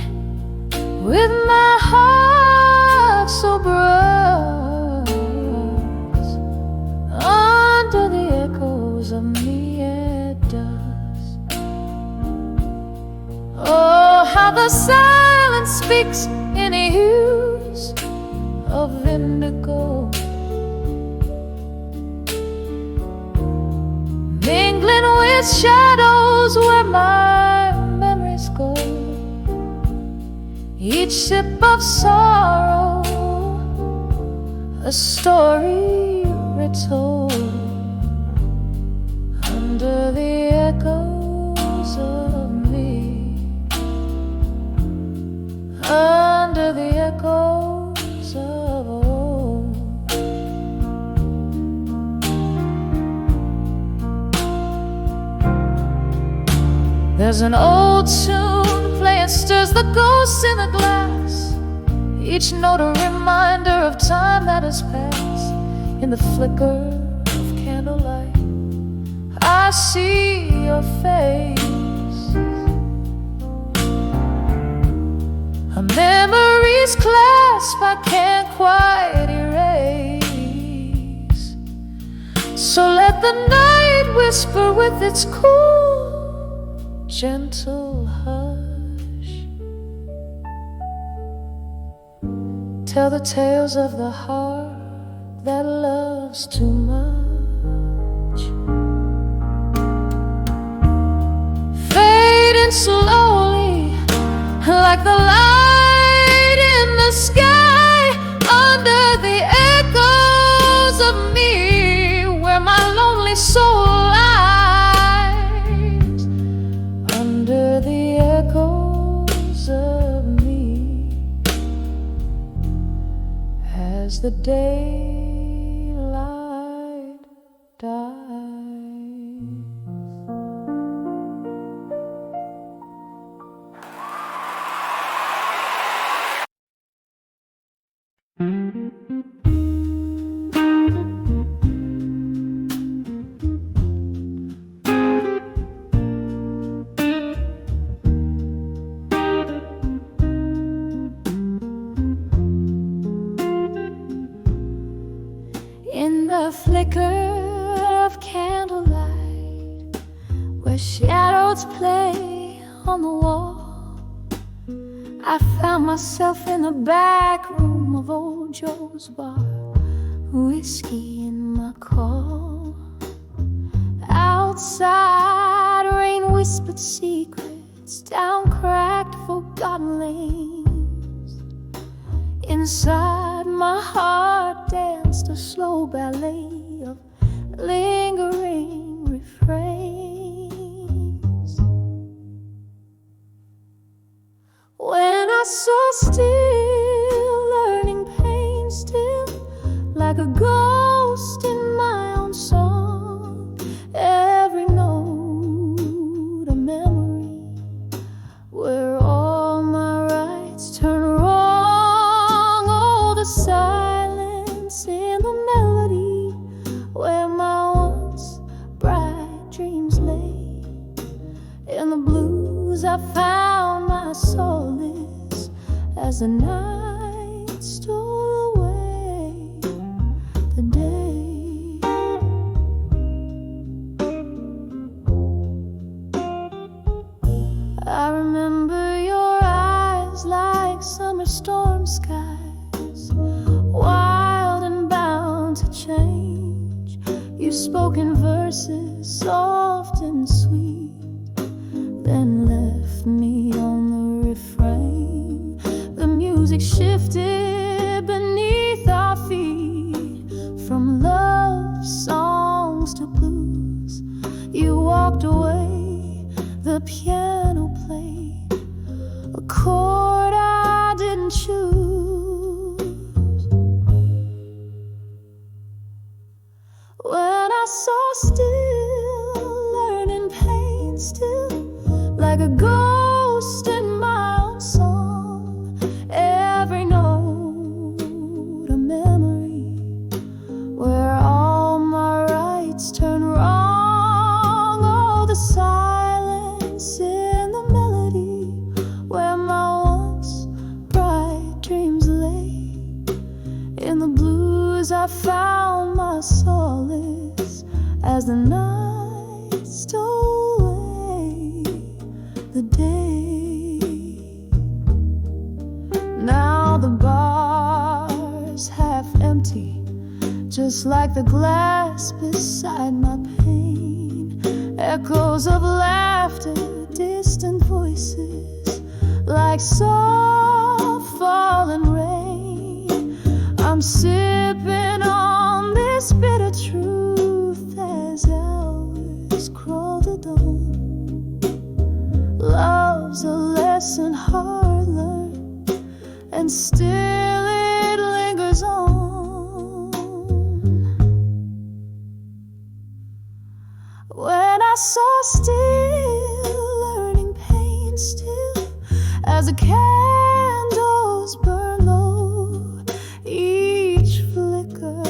with my heart so bruised under the echoes of me at dusk. Oh, how the silence speaks in hues of indigo, mingling with shadows where my memories go. Each sip of sorrow, a story retold under the echoes of me, under the echoes of old. There's an old tune playing, stirs the ghosts in the glass, each note a reminder of time that has passed. In the flicker of candlelight, I see your face, a memory's clasp I can't quite erase. So let the night whisper with its cool, gentle hush, tell the tales of the heart that loves too much, fading slowly like the light in the sky, under the echoes of me, where my lonely soul lies, under the echoes of me, as the daylight dies. In the flicker of candlelight, where shadows play on the wall, I found myself in the back room of old Joe's bar, whiskey in my call. Outside, rain whispered secrets down cracked, forgotten lanes. Inside, my heart danced a slow ballet of lingering refrains. When I saw still, learning pain still, like a ghost in my own song, every note a memory, where all my rights turn wrong. Oh, the silence in the melody, where my once bright dreams lay. In the blues I found my solace as the night stole away the day. I remember your eyes like summer storm skies, wild and bound to change. You spoke in verses soft and sweet, then left me on the refrain. The music shifted beneath our feet, from love songs to blues. You walked away, the piano played a chord I didn't choose. When I saw still, learning pain still, like a ghost in my own song, every note a memory, where all my rights turn wrong. Oh, the silence in the melody, where my once bright dreams lay. In the blues I found my solace as the night stole away the day. Now the bar's half empty, just like the glass beside my pain. Echoes of laughter, distant voices, like soft falling rain. I'm sipping on this bitter truth as hours crawl to dawn. Love's a lesson hard learned, and still it lingers on. When I saw still, learning pain still, as the candles burn low, each flicker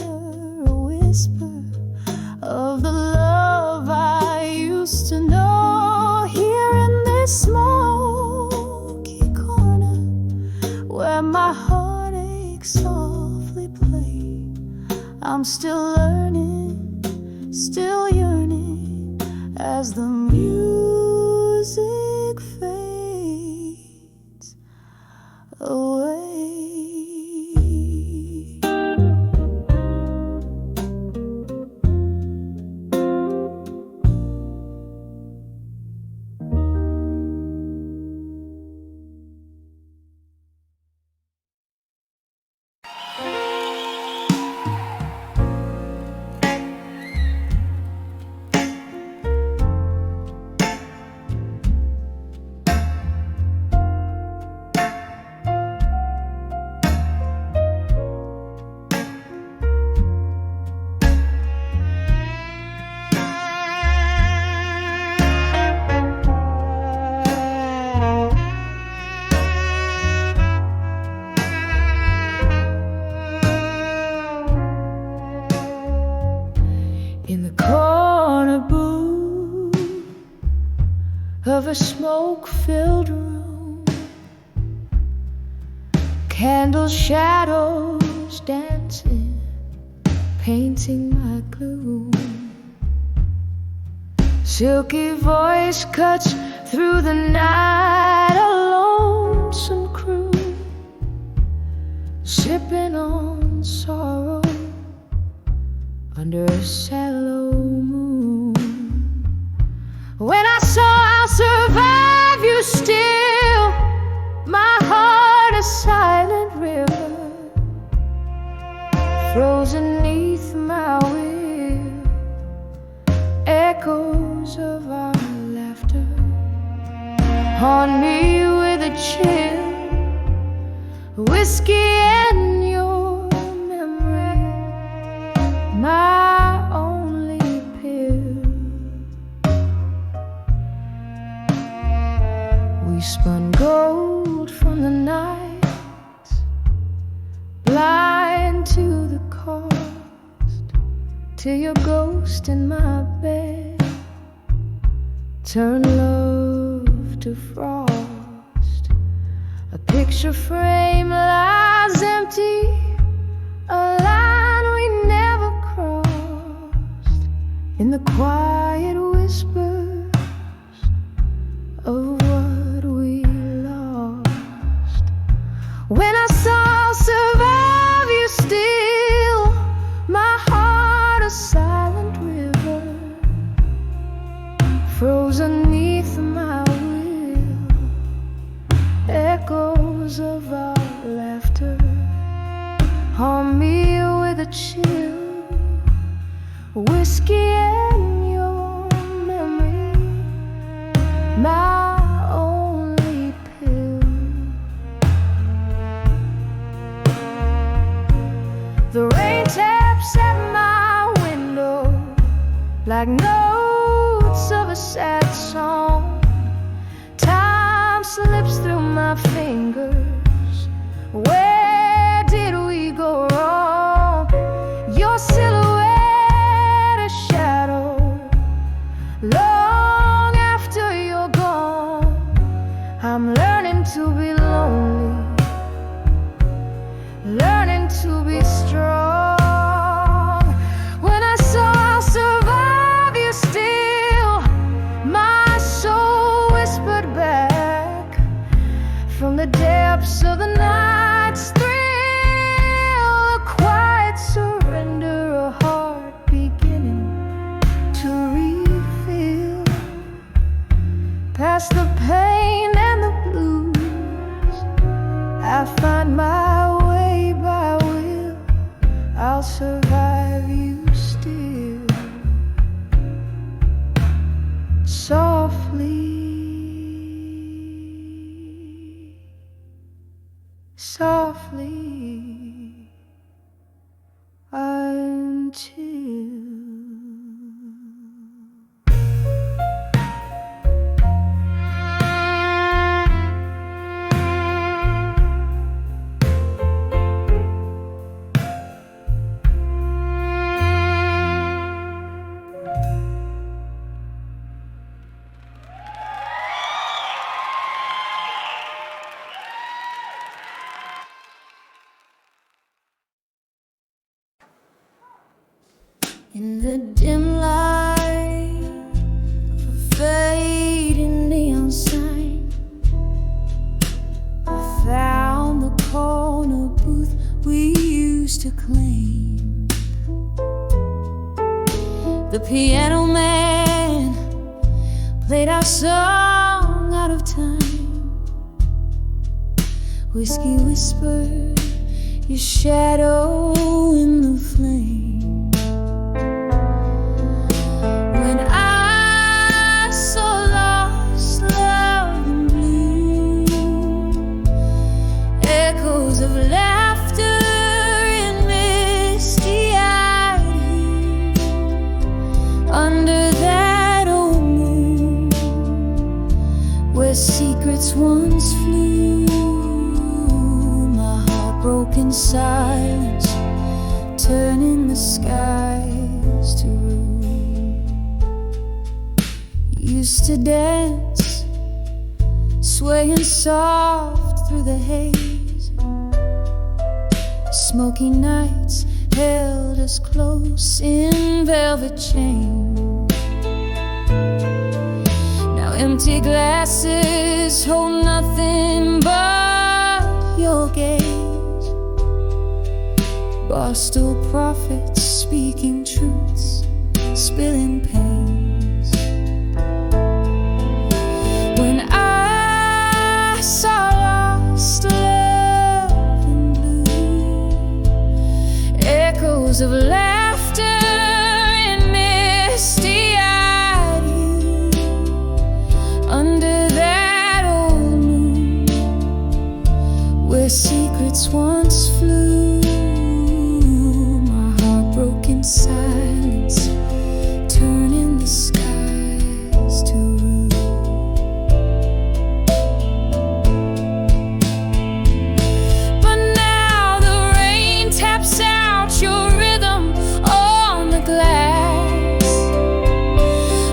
a whisper of the love I used to know. Here in this smoky corner, where my heartache softly played, I'm still learning, still yearning, as the music fades away. of a smoke-filled room, candle shadows dancing, painting my gloom. Silky voice cuts through the night, a lonesome crew, sipping on sorrow under a shallow moon. When I saw I'll survive you still, my heart a silent river, frozen neath my will, echoes of our laughter haunt me with a chill. Whiskey and your memory, my only pill. We spun gold from the night, blind to the cost, till your ghost in my bed turned love to frost. A picture frame lies empty, a line we never crossed, in the quiet whispers of what we lost. When I saw I'll survive you still, my heart a silent river, frozen neath my will, echoes of our laughter haunt me with a chill. Whiskey and your memory, my only pill. The rain taps at my window like notes of a sad song. Time slips through my fingers. Where did we go wrong? Your silhouette a shadow long after you're gone. I'm learning to be lonely, learning to be strong. When I saw I'll survive you still, my soul whispered back from the depths of the night's thrill, a quiet surrender, a heart beginning to refill. Past the pain and the blues, I find my way by will. I'll survive you still. Softly, softly, until in the dim light of a fading neon sign, I found the corner booth we used to claim. The piano man played our song out of time. Whiskey whispered your shadow in the flame. Of laughter and misty-eyed under that old moon, where secrets once flew. My heart broke in silence, turning the skies to rue. Used to dance swaying soft through the haze. Smoky nights held us close in velvet chains. Now empty glasses hold nothing but your gaze. Boston prophets speaking truths, spilling pains. When I saw lost love in blue, echoes of laughter and misty-eyed you, under that old moon where secrets once flew, my heart broke in silence, turning the skies to rue. But now the rain taps out your rhythm on the glass,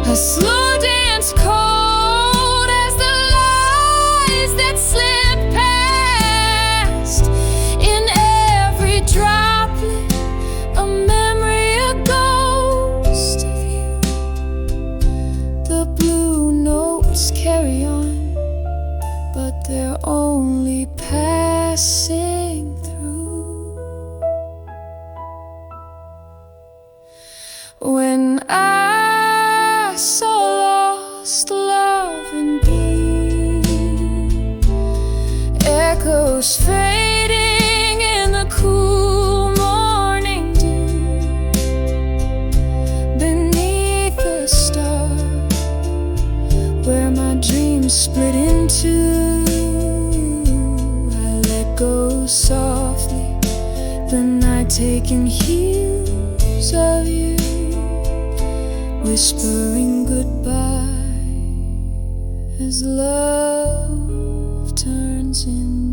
a slow dance cold as the lies that slip past. In every droplet a memory, a ghost of you. The blue notes carry on, but they're only passing through. When I saw lost love in blue, echoes fading in the cool morning dew, beneath the stars where my dreams split in two, I let go softly, the night taking hues of you, whispering goodbye as love turns in